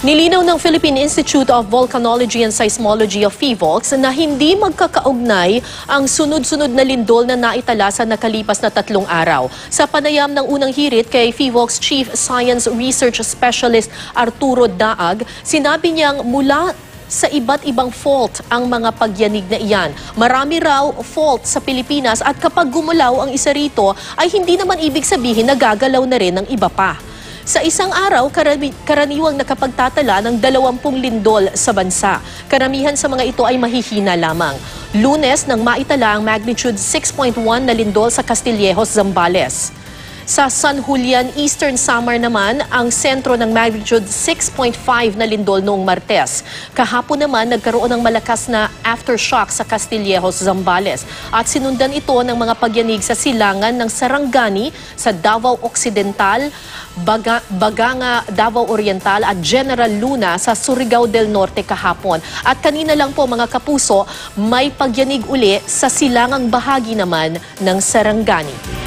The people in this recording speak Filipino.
Nilinaw ng Philippine Institute of Volcanology and Seismology of PHIVOLCS na hindi magkakaugnay ang sunod-sunod na lindol na naitala sa nakalipas na 3 araw. Sa panayam ng unang hirit kay PHIVOLCS Chief Science Research Specialist Arturo Daag, sinabi niyang mula sa iba't ibang fault ang mga pagyanig na iyan. Marami raw fault sa Pilipinas at kapag gumalaw ang isa rito ay hindi naman ibig sabihin na gagalaw na rin ng iba pa. Sa isang araw, karaniwang nakapagtatala ng 20 lindol sa bansa. Karamihan sa mga ito ay mahihina lamang. Lunes nang maitala ang magnitude 6.1 na lindol sa Castillejos, Zambales. Sa San Julian, Eastern Samar naman, ang sentro ng magnitude 6.5 na lindol noong Martes. Kahapon naman, nagkaroon ng malakas na aftershock sa Castillejos, Zambales. At sinundan ito ng mga pagyanig sa silangan ng Sarangani sa Davao Occidental, Baganga, Davao Oriental at General Luna sa Surigao del Norte kahapon. At kanina lang po mga kapuso, may pagyanig uli sa silangang bahagi naman ng Sarangani.